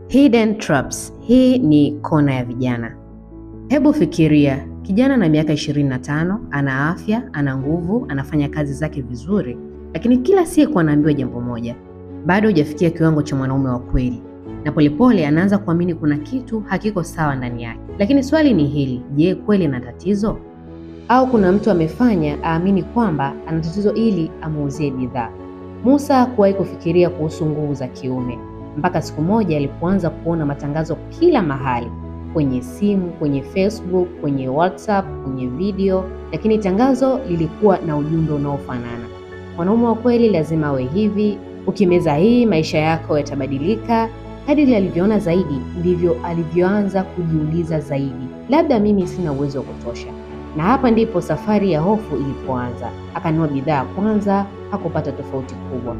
Hidden traps. Hii ni kona ya vijana. Hebu fikiria, kijana na miaka 25, ana afya, ana nguvu, anafanya kazi zake vizuri, lakini kila siku anaambiwa jambo moja: bado hujafikia kiwango cha mwanaume wa kweli. Na polepole anaanza kuamini kuna kitu hakiko sawa ndani yake. Lakini swali ni hili, je, kweli ana tatizo? Au kuna mtu amefanya aamini kwamba ana tatizo ili amuuzie bidhaa? Musa hakuwahi kufikiria kuhusu nguvu za kiume mpaka siku moja alipoanza kuona matangazo kila mahali, kwenye simu, kwenye Facebook, kwenye WhatsApp, kwenye video, lakini tangazo lilikuwa na ujumbe unaofanana: mwanaume wa kweli lazima awe hivi, ukimeza hii maisha yako yatabadilika. Kadiri alivyoona zaidi, ndivyo alivyoanza kujiuliza zaidi, labda mimi sina uwezo wa kutosha. Na hapa ndipo safari ya hofu ilipoanza. Akanunua bidhaa kwanza, hakupata tofauti kubwa.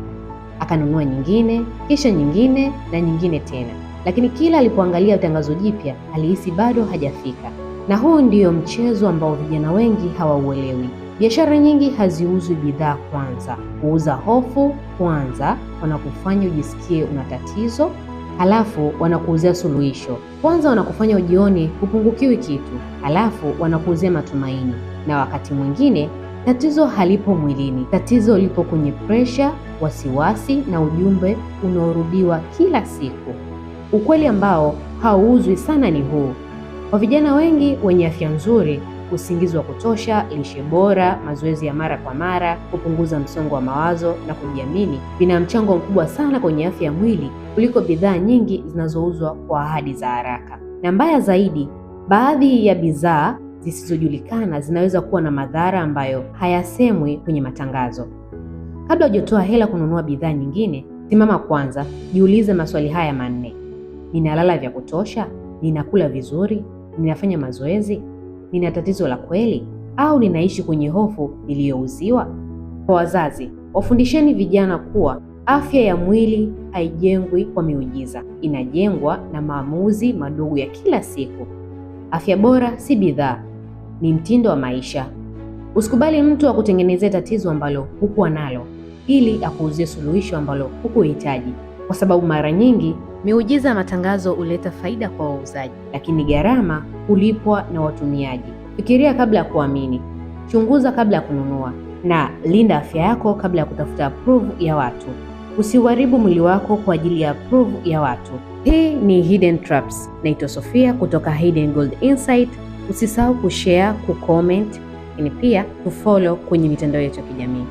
Akanunua nyingine, kisha nyingine na nyingine tena, lakini kila alipoangalia tangazo jipya alihisi bado hajafika. Na huu ndio mchezo ambao vijana wengi hawauelewi. Biashara nyingi haziuzwi bidhaa kwanza, huuza hofu kwanza. Wanakufanya ujisikie una tatizo, halafu wanakuuzia suluhisho. Kwanza wanakufanya ujione hupungukiwi kitu, halafu wanakuuzia matumaini. Na wakati mwingine tatizo halipo mwilini, tatizo lipo kwenye presha, wasiwasi na ujumbe unaorudiwa kila siku. Ukweli ambao hauuzwi sana ni huu: kwa vijana wengi wenye afya nzuri, usingizi wa kutosha, lishe bora, mazoezi ya mara kwa mara, kupunguza msongo wa mawazo na kujiamini vina mchango mkubwa sana kwenye afya ya mwili kuliko bidhaa nyingi zinazouzwa kwa ahadi za haraka. Na mbaya zaidi, baadhi ya bidhaa zisizojulikana zinaweza kuwa na madhara ambayo hayasemwi kwenye matangazo. Kabla hujatoa hela kununua bidhaa nyingine, simama kwanza, jiulize maswali haya manne: ninalala vya kutosha? Ninakula vizuri? Ninafanya mazoezi? Nina tatizo la kweli au ninaishi kwenye hofu niliyouziwa? Kwa wazazi, wafundisheni vijana kuwa afya ya mwili haijengwi kwa miujiza, inajengwa na maamuzi madogo ya kila siku. Afya bora si bidhaa, ni mtindo wa maisha. Usikubali mtu akutengenezee tatizo ambalo hukuwa nalo ili akuuzie suluhisho ambalo hukuhitaji, kwa sababu mara nyingi miujiza ya matangazo huleta faida kwa wauzaji, lakini gharama hulipwa na watumiaji. Fikiria kabla ya kuamini, chunguza kabla ya kununua, na linda afya yako kabla ya kutafuta approve ya watu. Usiuharibu mwili wako kwa ajili ya approve ya watu. Hii ni Hidden Traps. Naitwa Sofia kutoka Hidden Gold Insight. Usisahau kushare, kucomment, lakini pia kufollow kwenye mitandao yetu ya kijamii.